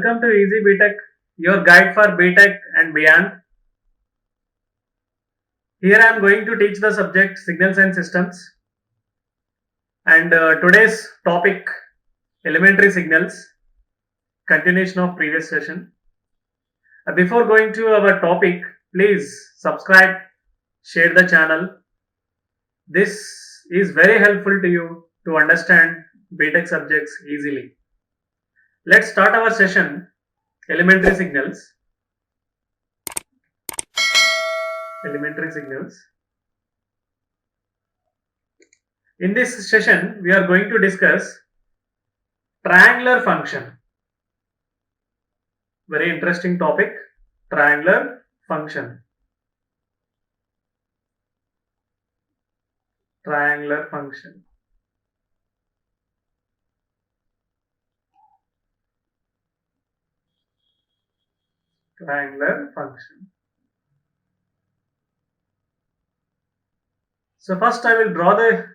welcome to Eazy Btech, your guide for Btech and beyond. Here I am going to teach the subject Signals and Systems, and today's topic elementary signals, continuation of previous session. Before going to our topic, please subscribe, share the channel. This is very helpful to you to understand Btech subjects easily. Let's start our session, elementary signals. Elementary signals. In this session, we are going to discuss triangular function. Very interesting topic, triangular function. Triangular function. Triangular function. So first I will draw the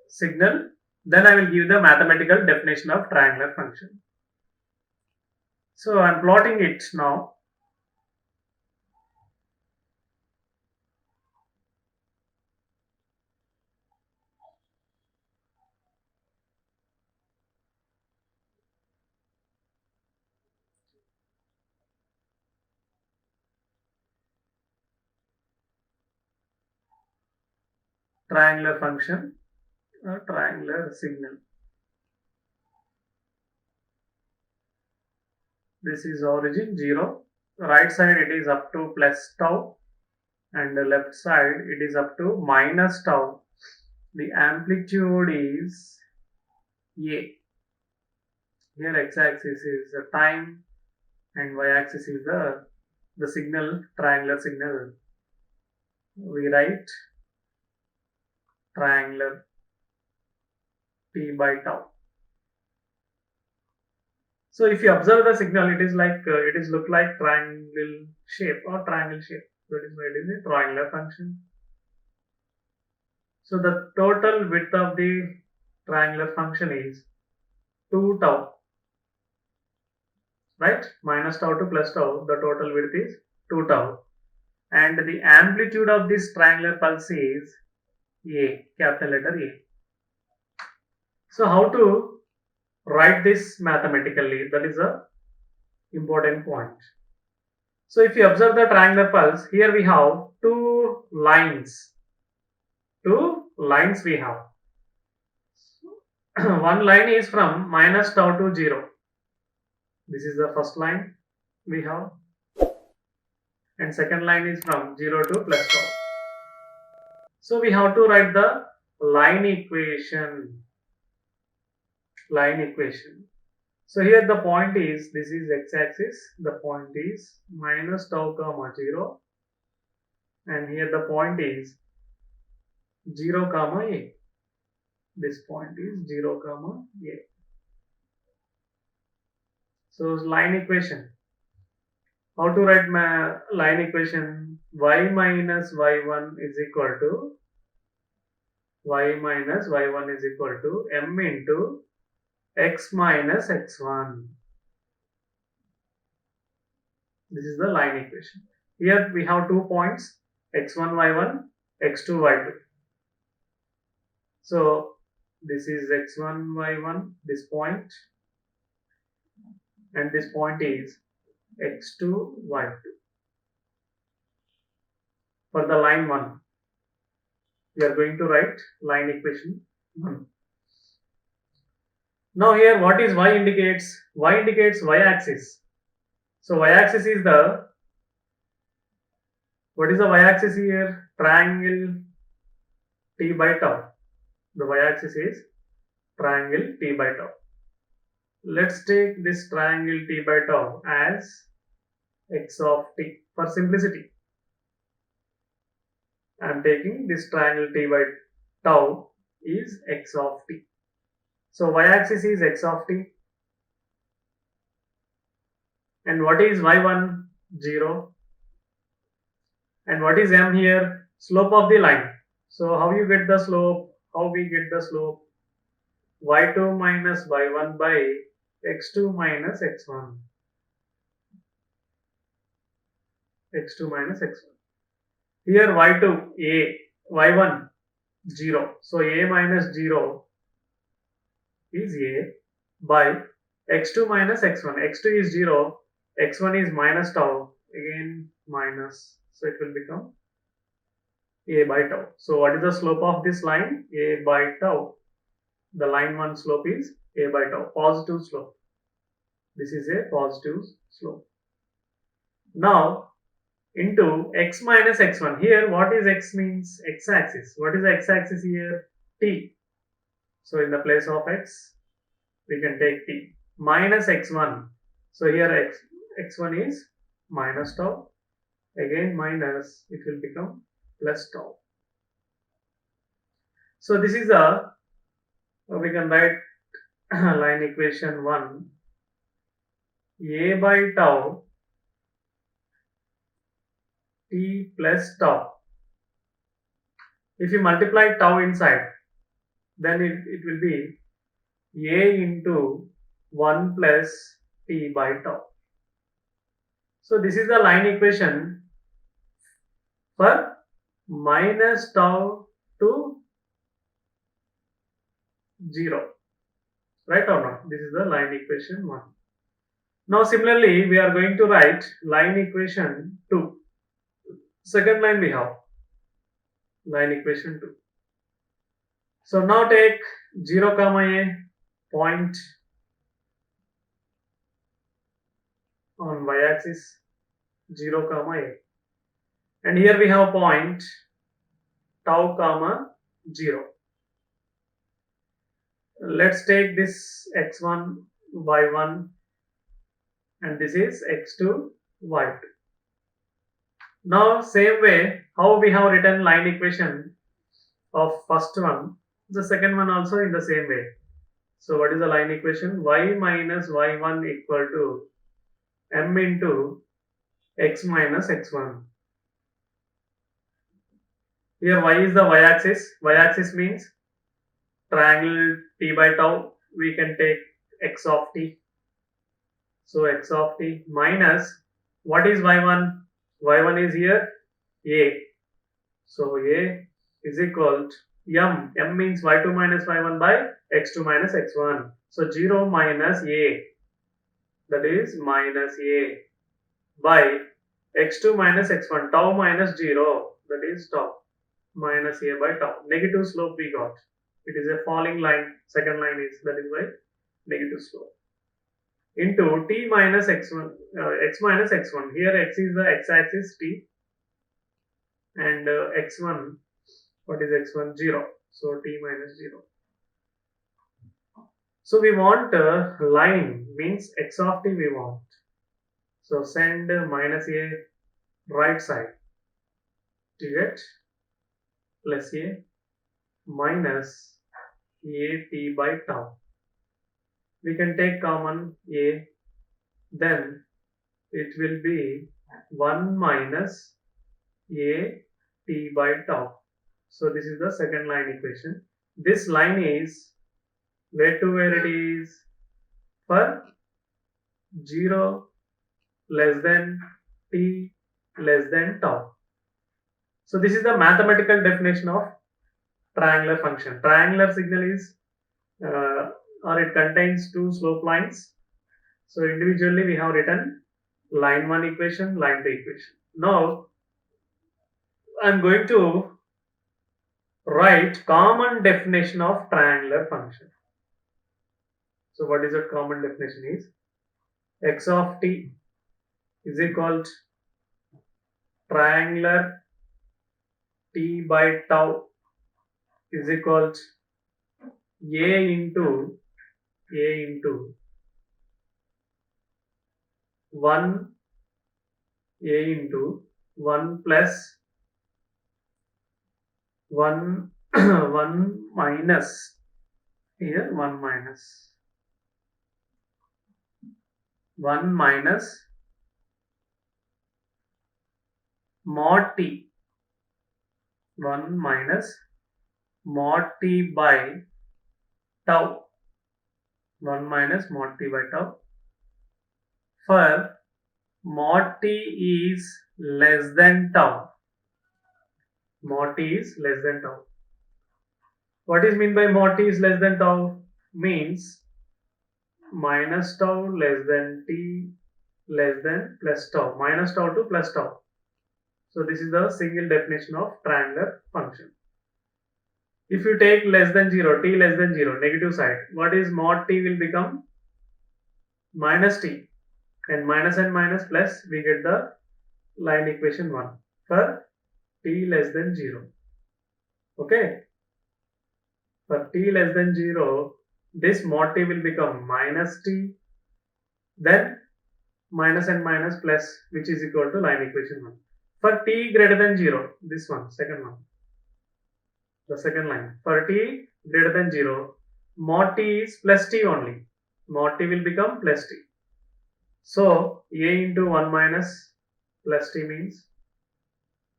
signal, then I will give the mathematical definition of triangular function. So I am plotting it now. Triangular function, or triangular signal. This is origin 0. Right side it is up to plus tau, and the left side it is up to minus tau. The amplitude is A. Here x-axis is the time and y-axis is the signal, triangular signal. We write triangular t by tau. So if you observe the signal, it is like it is look like triangle shape or triangle shape. That is why it is a triangular function. So the total width of the triangular function is 2 tau. Right? Minus tau to plus tau, the total width is 2 tau. And the amplitude of this triangular pulse is A, capital letter A. So how to write this mathematically? That is a important point. So if you observe the triangular pulse, here we have two lines. Two lines we have. One line is from minus tau to 0. This is the first line we have. And second line is from 0 to plus tau. So we have to write the line equation. Line equation. So here the point is, this is x-axis, the point is minus tau comma 0, and here the point is 0 comma a. This point is 0 comma a. So line equation. How to write my line equation? Y minus y1 is equal to m into x minus x1. This is the line equation. Here we have 2 points, x1 y1, x2 y2. So this is x1 y1, this point, and this point is x2 y2. For the line 1, we are going to write line equation 1. Now here what is y indicates? Y indicates y-axis. So y-axis is the, what is the y-axis here? Triangle t by tau. The y-axis is triangle t by tau. Let's take this triangle t by tau as x of t for simplicity. I am taking this triangle t by tau is x of t. So y-axis is x of t. And what is y1? 0. And what is m here? Slope of the line. So how you get the slope? How we get the slope? y2 minus y1 by x2 minus x1. x2 minus x1. Here y2 a, y1 0. So a minus 0 is a by x2 minus x1. x2 is 0, x1 is minus tau, again minus. So it will become a by tau. So what is the slope of this line? A by tau. The line 1 slope is a by tau, positive slope. This is a positive slope. Now into x minus x1. Here what is x means? X-axis. What is the x-axis here? T. So in the place of x, we can take t. Minus x1. So here x1 is minus tau. Again minus, it will become plus tau. So this is we can write line equation 1. A by tau t plus tau. If you multiply tau inside, then it will be a into 1 plus t by tau. So this is the line equation for minus tau to 0. Right or not? This is the line equation 1. Now similarly, we are going to write line equation 2. Second line we have line equation 2. So now take 0 comma a point on y-axis, 0 comma a, and here we have point tau comma 0. Let's take this x1 y1 and this is x2 y2. Now same way how we have written line equation of first one, the second one also in the same way. So what is the line equation? Y minus y1 equal to m into x minus x1. Here y is the y-axis. Y-axis means triangle t by tau. We can take x of t. So x of t minus, what is y1? Y1 is here a. So a is equal to m. M means y2 minus y1 by x2 minus x1. So 0 minus a, that is minus a, by x2 minus x1, tau minus 0, that is tau, minus a by tau. Negative slope we got. It is a falling line. Second line is, that is why negative slope. Into t minus x1, x minus x1. Here x is the x-axis t, and x1, what is x1? 0. So t minus 0. So we want line, means x of t we want. So send minus a right side to get plus a minus a t by tau. We can take common a, then it will be 1 minus a t by tau. So this is the second line equation. This line is where to where it is? For 0 less than t less than tau. So this is the mathematical definition of triangular function. Triangular signal is or it contains two slope lines. So individually we have written line 1 equation, line 2 equation. Now I am going to write common definition of triangular function. So what is the common definition is? X of t is equal to triangular t by tau is equal to a into 1 a into 1 plus 1 1 minus, here 1 minus 1 minus mod t, 1 minus mod t by tau, 1 minus mod t by tau, for mod t is less than tau. Mod t is less than tau. What is mean by mod t is less than tau? Means minus tau less than t less than plus tau. Minus tau to plus tau. So this is the single definition of triangular function. If you take less than 0, t less than 0, negative side, what is mod t will become minus t, and minus plus, we get the line equation 1 for t less than 0. Okay, for t less than 0, this mod t will become minus t, then minus plus, which is equal to line equation 1. For t greater than 0, this one, second one, the second line, for t greater than 0, mod t is plus t only. Mod t will become plus t. So a into 1 minus plus t means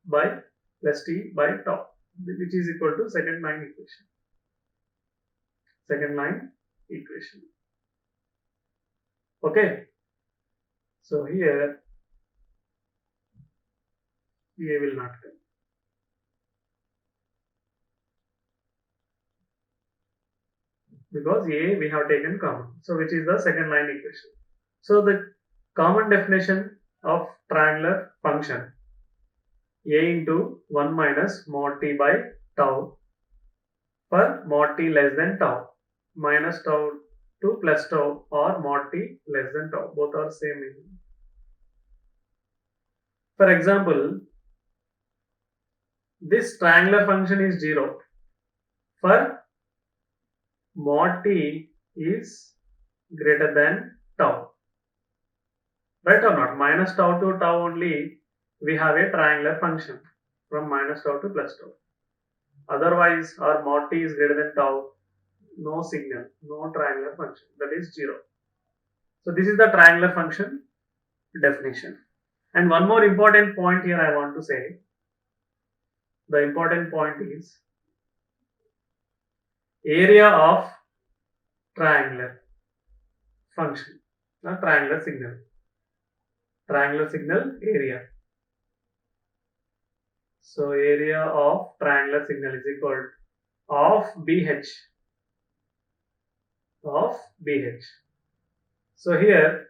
by plus t by tau, which is equal to second line equation. Second line equation. Okay. So here a will not come, because a we have taken common. So which is the second line equation. So the common definition of triangular function, a into 1 minus mod t by tau for mod t less than tau, minus tau to plus tau, or mod t less than tau. Both are same meaning. For example, this triangular function is 0 for mod t is greater than tau. Right or not? Minus tau to tau only we have a triangular function from minus tau to plus tau. Otherwise, our mod t is greater than tau, no signal, no triangular function, that is 0. So this is the triangular function definition. And one more important point here I want to say. The important point is area of triangular function, not triangular signal. Triangular signal area. So area of triangular signal is equal of BH. Of BH. So here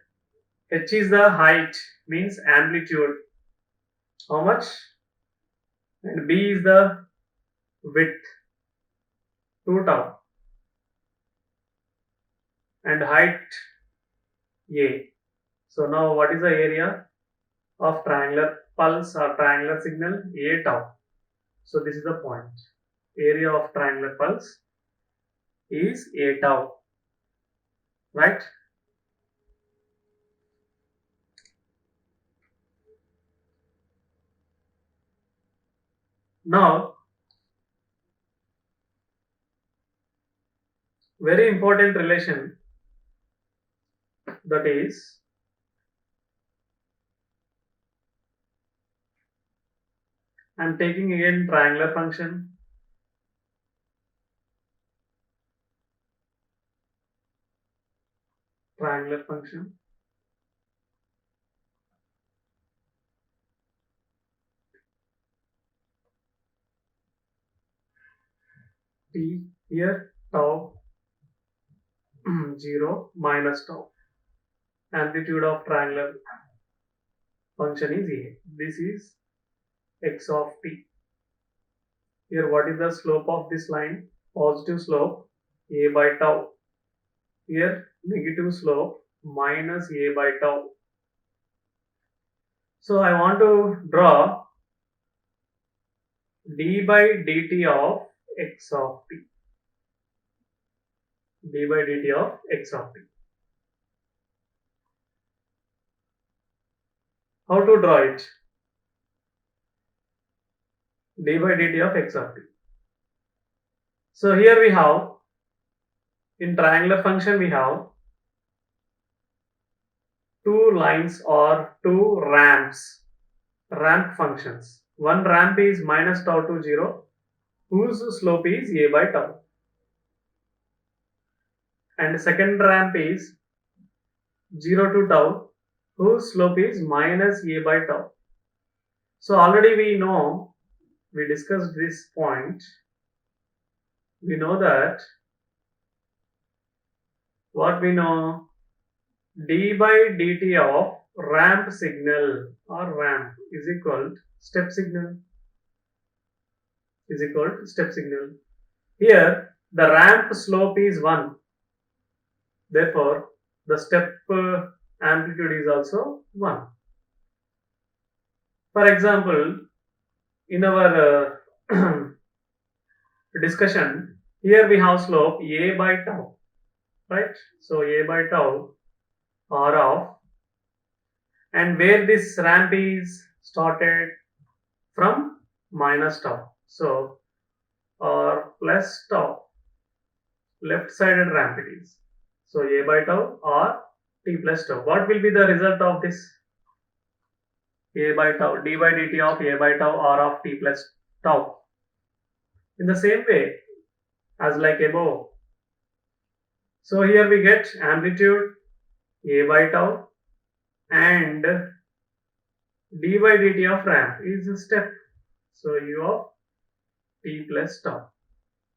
H is the height, means amplitude. How much? And B is the width, 2 tau. And height A. So now what is the area of triangular pulse or triangular signal? A tau. So this is the point. Area of triangular pulse is A tau. Right? Now, very important relation, that is I am taking again triangular function. Triangular function. T here tau 0 minus tau. Amplitude of triangular function is A. This is x of t. Here what is the slope of this line? Positive slope A by tau. Here negative slope minus A by tau. So I want to draw d by dt of x of t. D by dt of x of t. How to draw it? D by dt of x of t. So here we have, in triangular function we have two lines or two ramps, ramp functions. One ramp is minus tau to 0, whose slope is a by tau. And second ramp is 0 to tau, whose slope is minus a by tau. So already we know, we discussed this point. We know that what we know, d by dt of ramp signal or ramp is equal to step signal, is equal to step signal. Here the ramp slope is 1, therefore the step amplitude is also 1. For example, in our discussion, here we have slope a by tau, right? So a by tau r of, and where this ramp is started from minus tau. So or plus tau, left sided ramp it is. So a by tau or t plus tau. What will be the result of this? A by tau, d by dt of a by tau r of t plus tau. In the same way as like above. So here we get amplitude a by tau and d by dt of ramp is a step. So u of t plus tau,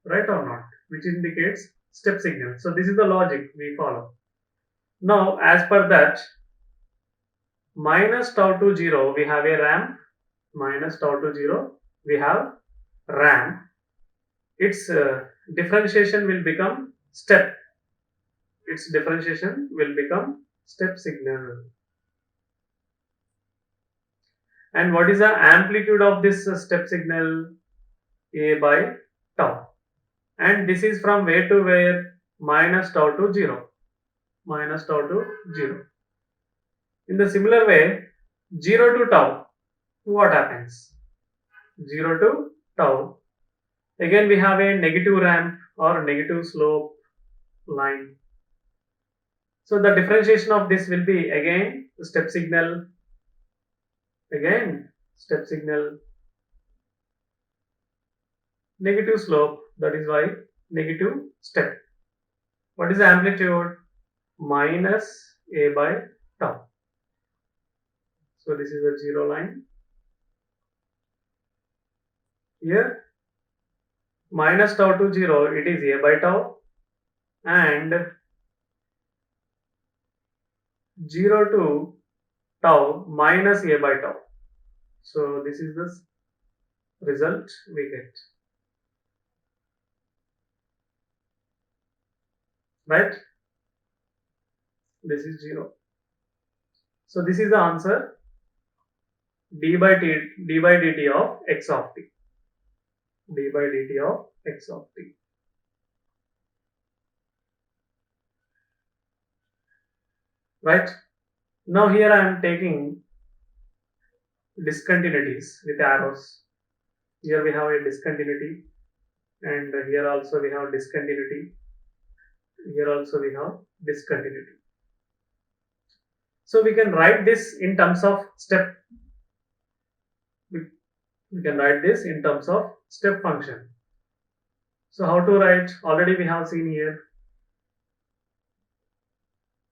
right or not? Which indicates step signal. So this is the logic we follow. Now as per that, minus tau to 0 we have a ramp, minus tau to 0 we have ramp. Its differentiation will become step. Its differentiation will become step signal. And what is the amplitude of this step signal? A by tau. And this is from where to where? Minus tau to 0. Minus tau to 0. In the similar way, 0 to tau, what happens? 0 to tau. Again we have a negative ramp or negative slope line. So the differentiation of this will be again step signal, again step signal, negative slope, that is why negative step. What is the amplitude? Minus a by tau. So this is the 0 line. Here minus tau to 0, it is a by tau, and 0 to tau minus a by tau. So this is the result we get, right? This is 0. So this is the answer, d by dt of x of t, d by dt of x of t. Right? Now here I am taking discontinuities with arrows. Here we have a discontinuity, and here also we have discontinuity. Here also we have discontinuity. So we can write this in terms of step. We can write this in terms of step function. So how to write? Already we have seen here.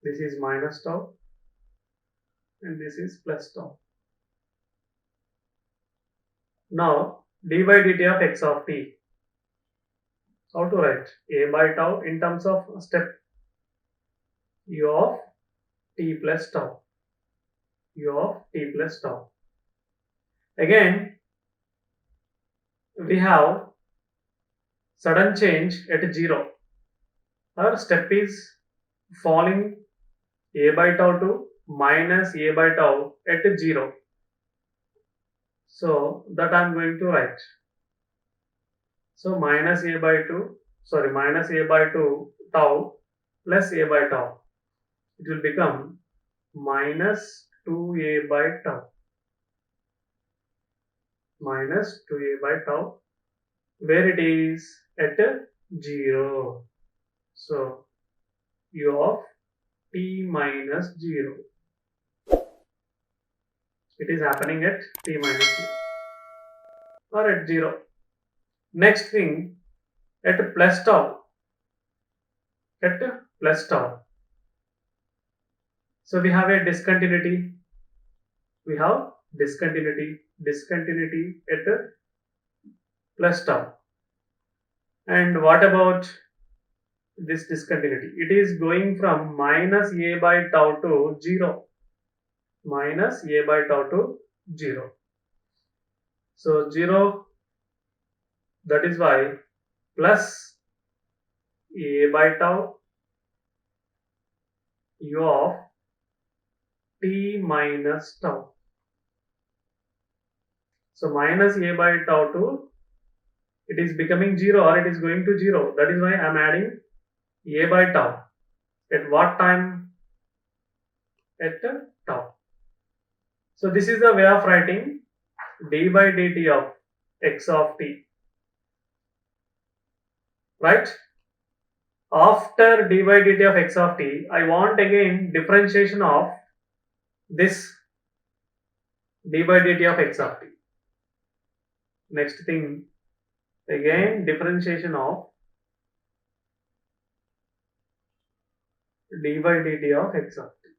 This is minus tau and this is plus tau. Now d by dt of x of t. How to write? A by tau in terms of step, u of t plus tau, u of t plus tau. Again we have sudden change at 0. Our step is falling a by tau to minus a by tau at 0. So that I am going to write. So minus a by 2 tau plus a by tau. It will become minus 2a by tau. Minus 2a by tau, where it is at 0. So u of t minus 0. It is happening at t minus 0 or at 0. Next thing, at plus tau. At plus tau. So we have a discontinuity. We have discontinuity at plus tau. And what about this discontinuity? It is going from minus a by tau to 0. Minus a by tau to 0. So 0, that is why plus a by tau u of t minus tau. So minus a by tau to, it is becoming 0 or it is going to 0. That is why I am adding a by tau. At what time? At tau. So this is the way of writing d by dt of x of t. Right? After d by dt of x of t, I want again differentiation of this d by dt of x of t. Next thing, again differentiation of d by dt of x of t.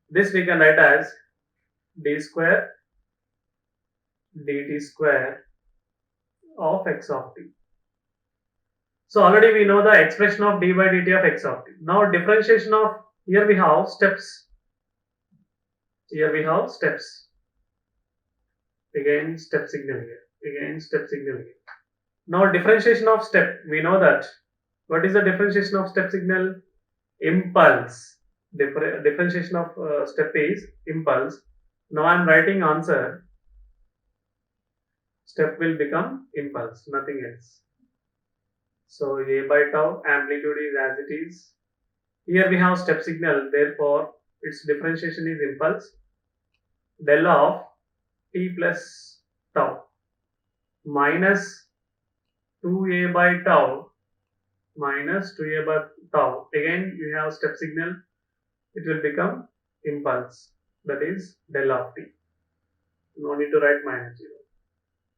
This we can write as d square dt square of x of t. So already we know the expression of d by dt of x of t. Now differentiation of, here we have steps. Here we have steps. Again step signal here. Again step signal here. Now differentiation of step, we know that. What is the differentiation of step signal? Impulse. Differentiation of step is impulse. Now I am writing answer. Step will become impulse, nothing else. So a by tau, amplitude is as it is. Here we have step signal, therefore its differentiation is impulse. Del of t plus tau minus 2a by tau minus 2a by tau. Again you have step signal, it will become impulse, that is del of t. No need to write minus 0.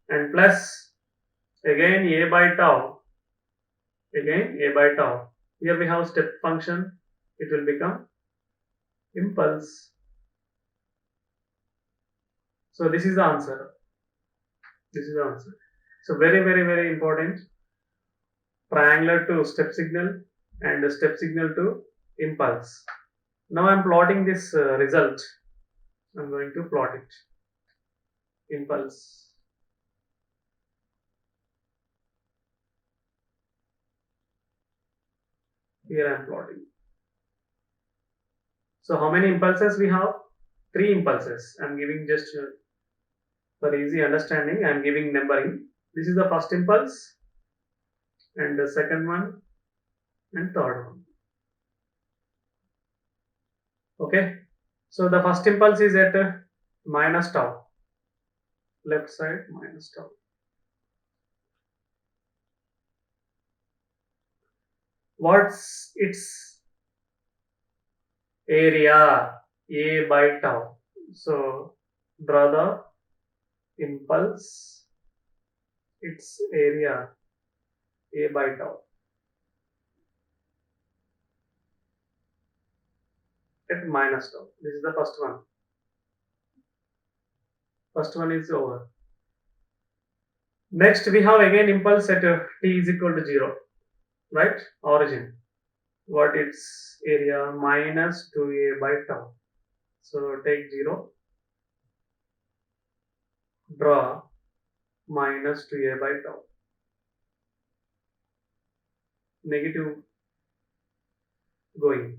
And plus again a by tau. Again a by tau. Here we have step function, it will become impulse. So this is the answer. This is the answer. So very important. Triangular to step signal and step signal to impulse. Now I am plotting this result. I am going to plot it. Impulse. Here I am plotting. So how many impulses we have? 3 impulses. I am giving just for easy understanding, I am giving numbering. This is the first impulse and the second one and third one. Okay. So the first impulse is at minus tau. Left side minus tau. What's its area? A by tau. So draw the impulse, its area A by tau at minus tau. This is the first one. First one is over. Next we have again impulse at t is equal to 0. Right? Origin. What its area? Minus 2a by tau. So take 0. Draw minus 2a by tau. Negative going.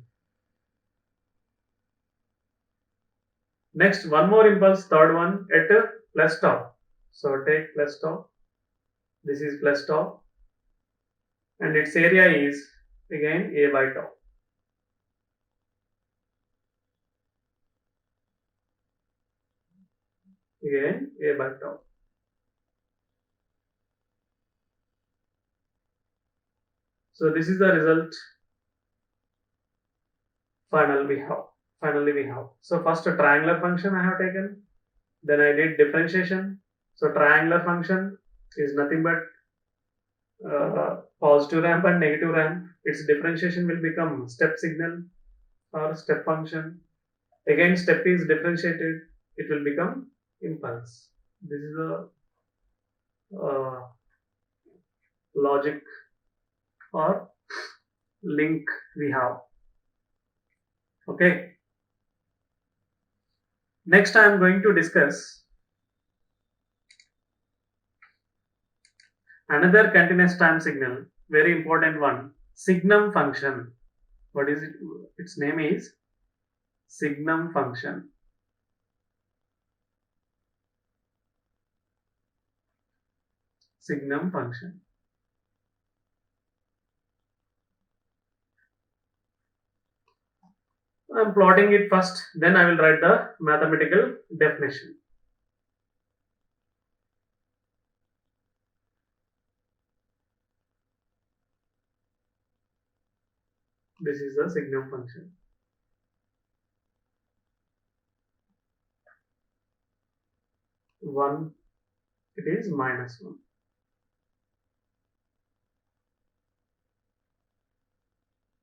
Next, one more impulse, third one at plus tau. So take plus tau. This is plus tau. And its area is again a by tau. Again a by tau. So this is the result. Finally we have. So first a triangular function I have taken. Then I did differentiation. So triangular function is nothing but positive ramp and negative ramp, its differentiation will become step signal or step function. Again, step is differentiated, it will become impulse. This is the uh, logic or link we have. Okay. Next, I am going to discuss another continuous time signal, very important one, Signum function. What is it? Its name is Signum function. Signum function. I am plotting it first, then I will write the mathematical definition. This is the Signum function. 1, it is -1.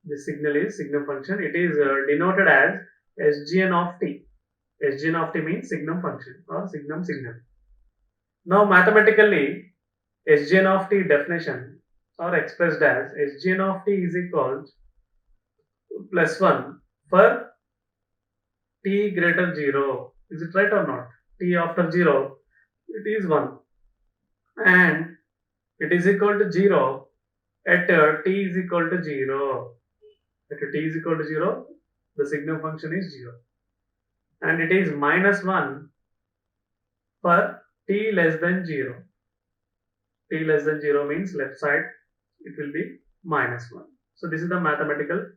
This signal is Signum function. It is denoted as Sgn of t. Sgn of t means Signum function or Signum signal. Now mathematically, Sgn of t definition are expressed as Sgn of t is equal to +1 for t greater 0. Is it right or not? T after 0, it is 1. And it is equal to 0 at t is equal to 0. At t is equal to 0, the signal function is 0. And it is -1 for t less than 0. T less than 0 means left side, it will be -1. So this is the mathematical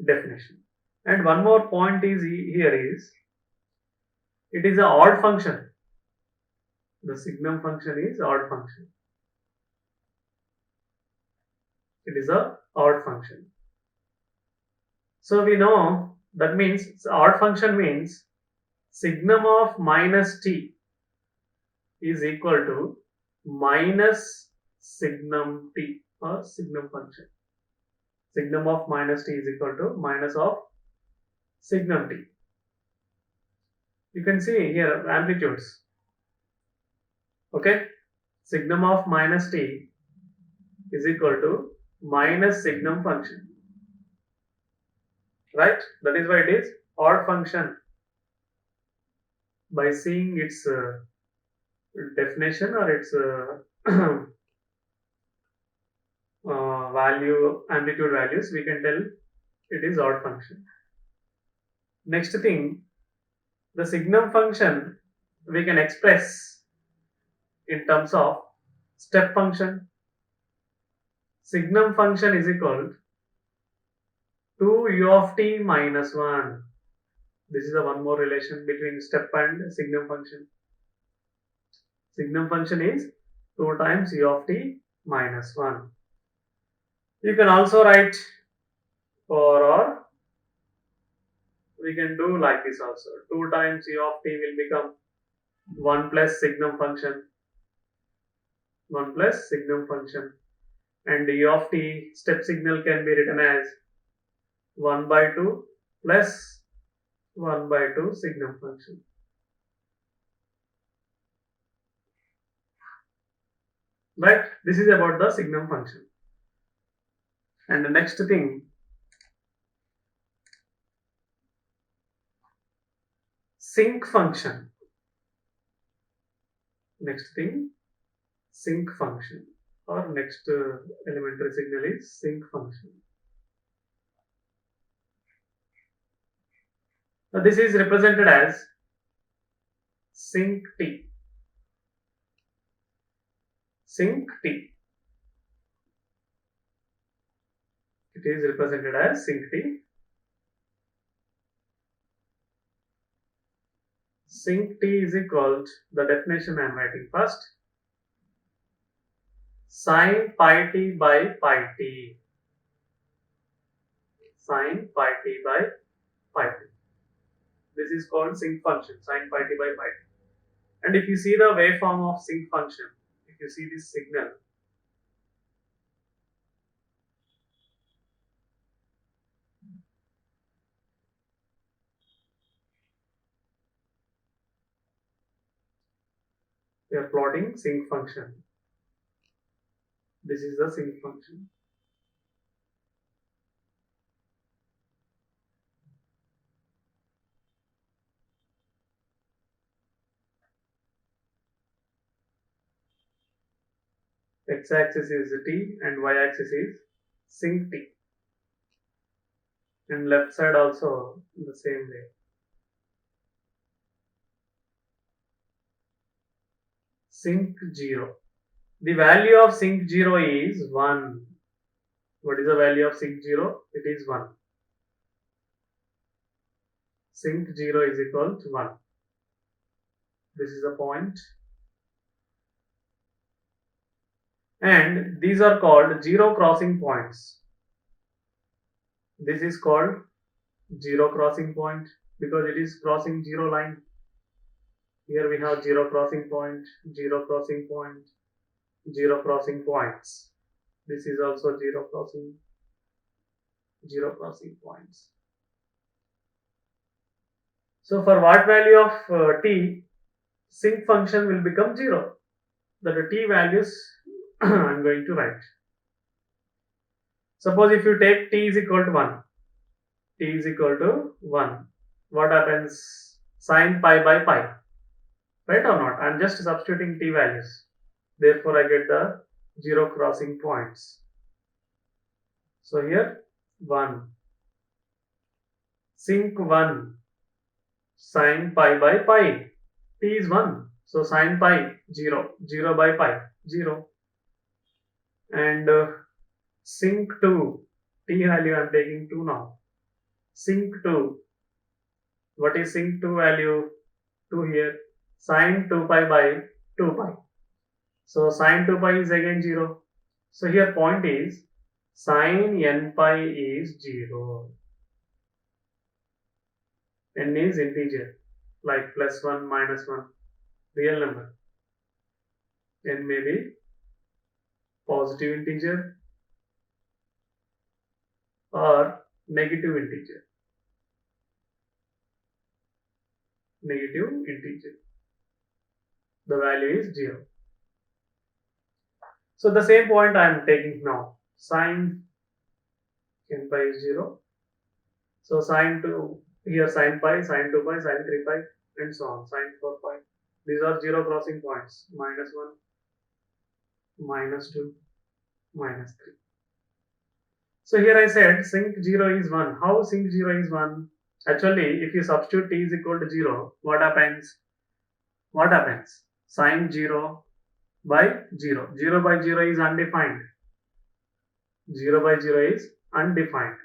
definition. And one more point is here is, it is an odd function. The Signum function is odd function. It is a odd function. So we know that means odd function means signum of minus t is equal to minus signum t or signum function. Signum of minus t is equal to minus of signum t. You can see here amplitudes. Okay, signum of minus t is equal to minus signum function. Right? That is why it is odd function. By seeing its definition or its value, amplitude values, we can tell it is odd function. Next thing, the Signum function we can express in terms of step function. Signum function is equal to u of t minus 1. This is the one more relation between step and Signum function. Signum function is 2 times u of t minus 1. You can also write or we can do like this also. 2 times u of t will become 1 plus Signum function. 1 plus Signum function. And u of t step signal can be written as 1 by 2 plus 1 by 2 Signum function. Right? This is about the Signum function. And the next thing, sinc function. Next thing, sinc function or next elementary signal is sinc function. Now this is represented as sinc t. Sinc t. It is represented as sinc t. Sinc t is equal to, the definition I am writing first, sine pi t by pi t. Sine pi t by pi t. This is called sinc function, sine pi t by pi t. And if you see the waveform of sinc function, if you see this signal, We are plotting sinc function. This is the sinc function. X-axis is t and y-axis is sinc t. And left side also the same way. Sinc 0. The value of sinc 0 is 1. What is the value of sinc 0? It is 1. Sinc 0 is equal to 1. This is the point. And these are called zero crossing points. This is called zero crossing point because it is crossing zero line. Here we have zero crossing point, zero crossing point, zero crossing points. This is also zero crossing points. So for what value of t, sinc function will become 0. The t values I am going to write. Suppose if you take t is equal to 1, t is equal to 1, what happens? Sin pi by pi, right or not? I am just substituting t values. Therefore, I get the zero crossing points. So here 1, sinc 1, sin pi by pi, t is 1. So sin pi 0, 0 by pi 0. And sinc 2, t value I am taking 2 now. Sinc 2, what is sinc 2 value? 2 here. Sin 2 pi by 2 pi. So sin 2 pi is again 0. So here point is sin n pi is 0. N is integer like plus 1, minus 1, real number. N may be positive integer or negative integer. Negative integer. The value is 0. So the same point I am taking now. Sin n pi is 0. So sin 2, here sin pi, sin 2 pi, sin 3 pi and so on, sin 4 pi. These are zero crossing points. Minus 1, minus 2, minus 3. So here I said sinc 0 is 1. How sinc 0 is 1? Actually, if you substitute t is equal to 0, what happens? What happens? Sin 0 by 0. 0 by 0 is undefined. 0 by 0 is undefined.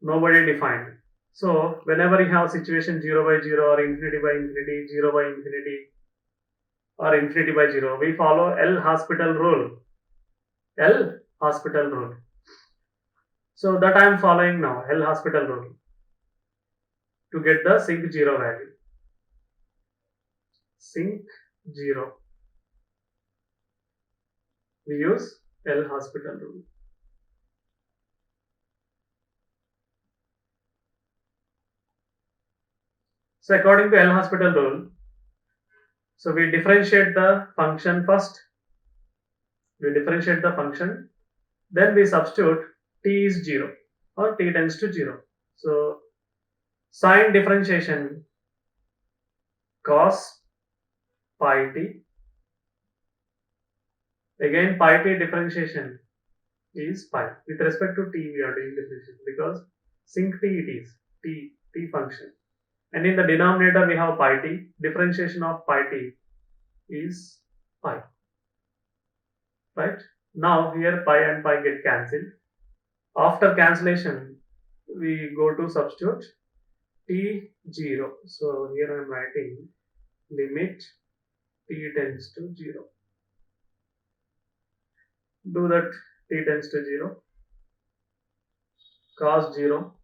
Nobody defined. So whenever you have situation 0 by 0 or infinity by infinity, 0 by infinity or infinity by 0, we follow L'Hospital rule. L'Hospital rule. So that I am following now, L'Hospital rule, to get the sinc 0 value. Sinc 0. We use L'Hospital rule. So according to L'Hospital rule, so we differentiate the function first. We differentiate the function, then we substitute t is 0 or t tends to 0. So sign differentiation cos pi t. Again pi t differentiation is pi. With respect to t we are doing differentiation because sinc t it is t function. And in the denominator we have pi t. Differentiation of pi t is pi. Right? Now here pi and pi get cancelled. After cancellation, we go to substitute t 0. So here I am writing limit t tends to 0. Do that t tends to 0. Cos 0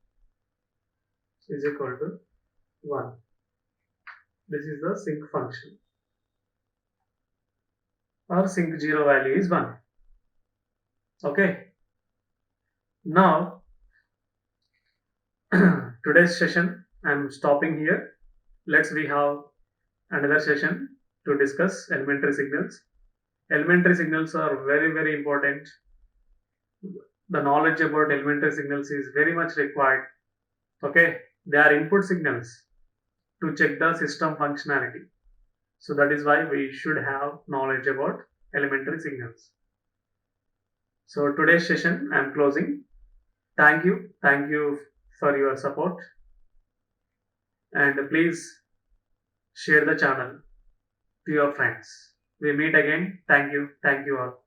is equal to 1. This is the sinc function. Our sinc 0 value is 1. Okay. Now, today's session I am stopping here. We have another session to discuss elementary signals. Elementary signals are very important. The knowledge about elementary signals is very much required. Okay, they are input signals to check the system functionality. So that is why we should have knowledge about elementary signals. So today's session I am closing. Thank you for your support, and please share the channel to your friends. We meet again. Thank you all.